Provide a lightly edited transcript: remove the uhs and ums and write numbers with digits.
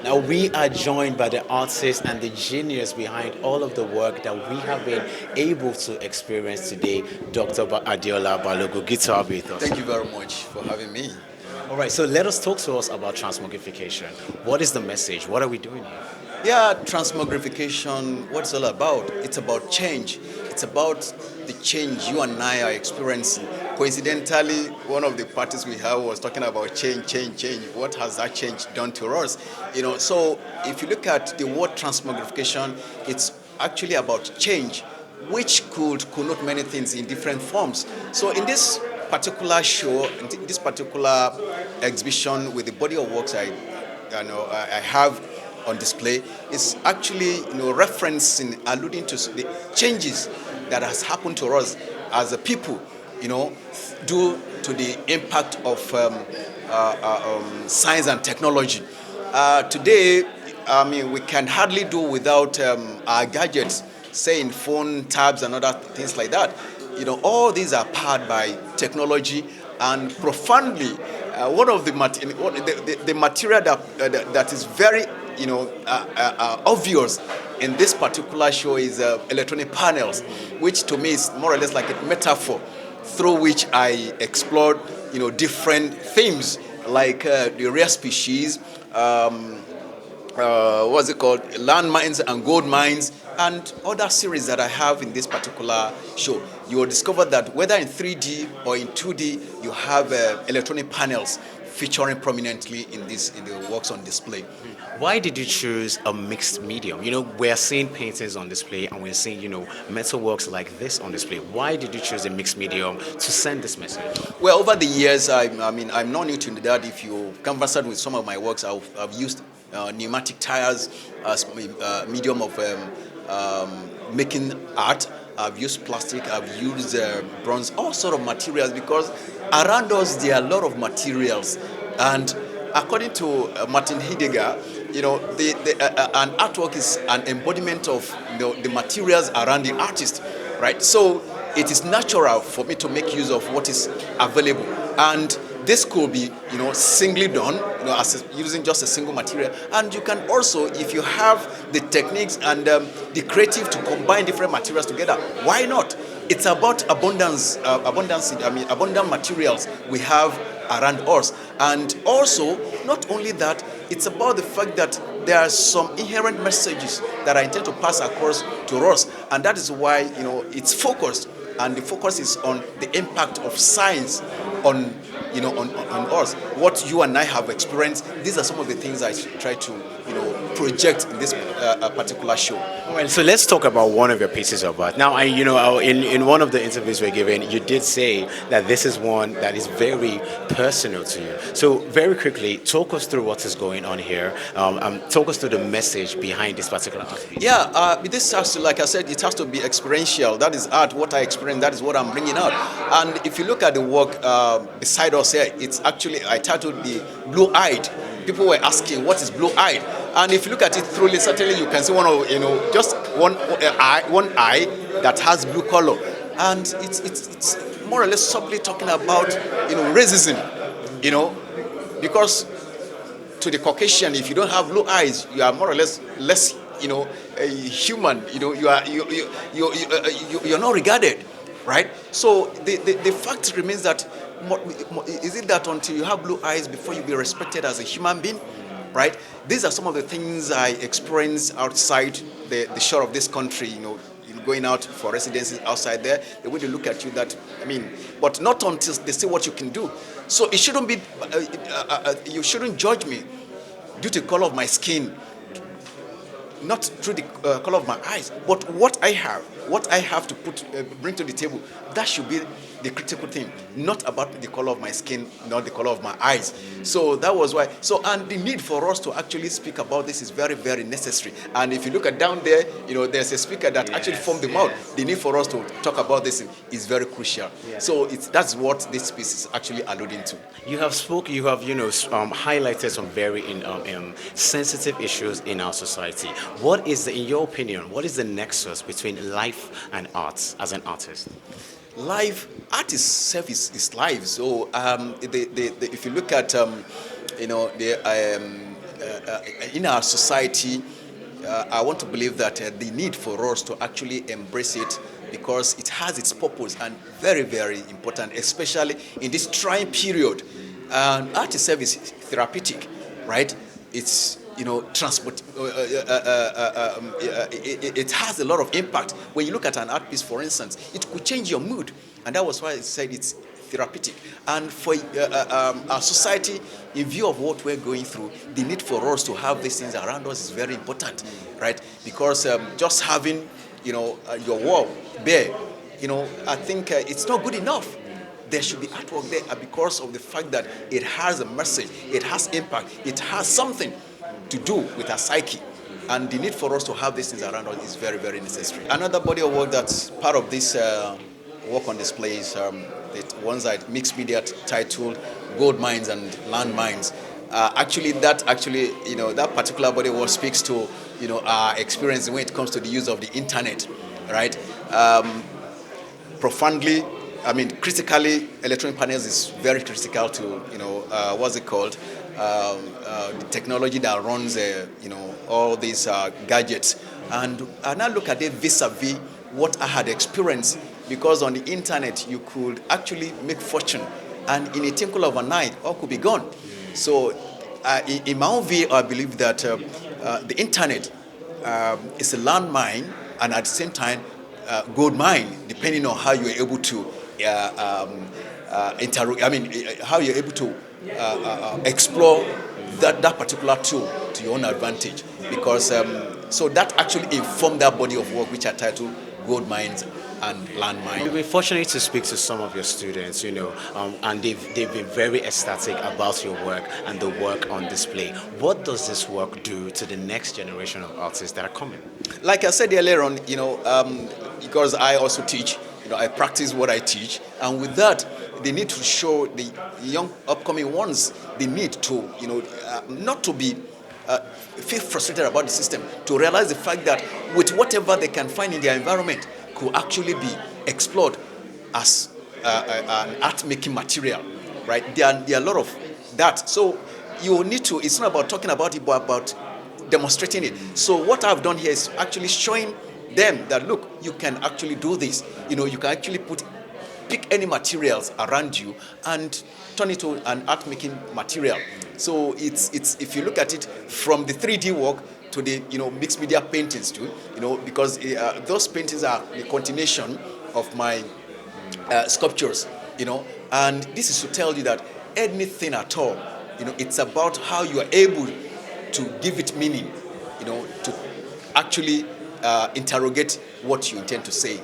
Now, we are joined by the artists and the genius behind all of the work that we have been able to experience today. Dr. Adeola Balogun, good to have you with us. Thank you very much for having me. All right, so let us talk to us about transmogrification. What is the message? What are we doing here? Yeah, transmogrification, what's it all about? It's about change. It's about the change you and I are experiencing. Coincidentally, one of the parties we have was talking about change, change, change. What has that change done to us? So if you look at the word transmogrification, it's actually about change, which could connote many things in different forms. So in this particular show, in this particular exhibition with the body of works I have on display is actually referencing, alluding to the changes that has happened to us as a people, due to the impact of science and technology. Today, I mean, we can hardly do without our gadgets, saying phone, tabs, and other things like that. All these are powered by technology, and profoundly, one of the material that is very obvious in this particular show is electronic panels, which to me is more or less like a metaphor through which I explored different themes like the rare species, what's it called, land mines and gold mines, and other series that I have in this particular show. You will discover that whether in 3D or in 2D, you have electronic panels featuring prominently in the works on display. Why did you choose a mixed medium? We're seeing paintings on display and we're seeing, metal works like this on display. Why did you choose a mixed medium to send this message? Well, over the years, I'm not new to that. If you conversed with some of my works, I've used pneumatic tires as medium of making art. I've used plastic, I've used bronze, all sort of materials, because around us there are a lot of materials. And according to Martin Heidegger, an artwork is an embodiment of the materials around the artist, right? So it is natural for me to make use of what is available. And this could be, singly done, using just a single material. And you can also, if you have the techniques and the creative to combine different materials together, why not? It's about abundant materials we have around us. And also, not only that, it's about the fact that there are some inherent messages that I intend to pass across to us. And that is why, it's focused. And the focus is on the impact of science on us. What you and I have experienced, these are some of the things I try to project in this particular show. Well, so let's talk about one of your pieces of art. Now, in one of the interviews we're given, you did say that this is one that is very personal to you. So very quickly, talk us through what is going on here. Talk us through the message behind this particular art piece. Yeah, this has to, like I said, it has to be experiential. That is art. What I experience, that is what I'm bringing out. And if you look at the work beside us here, it's actually, I titled the Blue-Eyed. People were asking, what is blue-eyed? And if you look at it thoroughly, certainly you can see just one eye that has blue color. And it's more or less subtly talking about, racism, because to the Caucasian, if you don't have blue eyes, you are more or less less, a human. You're not regarded, right? So the fact remains that, is it that until you have blue eyes before you be respected as a human being, right? These are some of the things I experienced outside the shore of this country, going out for residencies outside there. The way they look at you, but not until they see what you can do. So it shouldn't be, you shouldn't judge me due to the color of my skin, not through the color of my eyes, but what I have to bring to the table. That should be the critical thing, not about the color of my skin, not the color of my eyes. So that was why. So, and the need for us to actually speak about this is very, very necessary. And if you look at down there, there's a speaker that actually formed the mouth. The need for us to talk about this is very crucial. So that's what this piece is actually alluding to. You have highlighted some very sensitive issues in our society. What is, in your opinion, what is the nexus between life and arts as an artist? Life, art is service, is life. So if you look at in our society, I want to believe that the need for us to actually embrace it, because it has its purpose and very, very important, especially in this trying period. Art itself is therapeutic, right? It's, transport. It has a lot of impact. When you look at an art piece, for instance, it could change your mood, and that was why I said it's therapeutic. And for our society, in view of what we're going through, the need for us to have these things around us is very important, right? Because just having, your wall bare, I think it's not good enough. There should be artwork there because of the fact that it has a message, it has impact, it has something to do with our psyche. And the need for us to have these things around us is very, very necessary. Another body of work that's part of this work on display is the ones that mixed media titled Gold Mines and Land Mines. That particular body of work speaks to, our experience when it comes to the use of the internet, right? Profoundly, critically, electronic panels is very critical to, what's it called? The technology that runs, all these gadgets. And I now look at it vis-a-vis what I had experienced, because on the internet, you could actually make fortune. And in a twinkle of an eye, all could be gone. So in my own view, I believe that the internet is a landmine, and at the same time, gold mine, depending on how you're able to how you're able to explore that particular tool to your own advantage. Because so that actually informed that body of work which I titled Gold Mines and Land Mines. You've been fortunate to speak to some of your students, and they've been very ecstatic about your work and the work on display. What does this work do to the next generation of artists that are coming? Like I said earlier on, because I also teach, I practice what I teach, and with that, they need to show the young upcoming ones the need to, not to be feel frustrated about the system, to realize the fact that with whatever they can find in their environment could actually be explored as an art-making material, right? There are a lot of that. So you need to, it's not about talking about it, but about demonstrating it. So what I've done here is actually showing them that, look, you can actually do this. You can actually pick any materials around you and turn it to an art-making material. So it's if you look at it from the 3D work to the mixed media paintings too, because those paintings are the continuation of my sculptures, and this is to tell you that anything at all, it's about how you are able to give it meaning, to actually interrogate what you intend to say.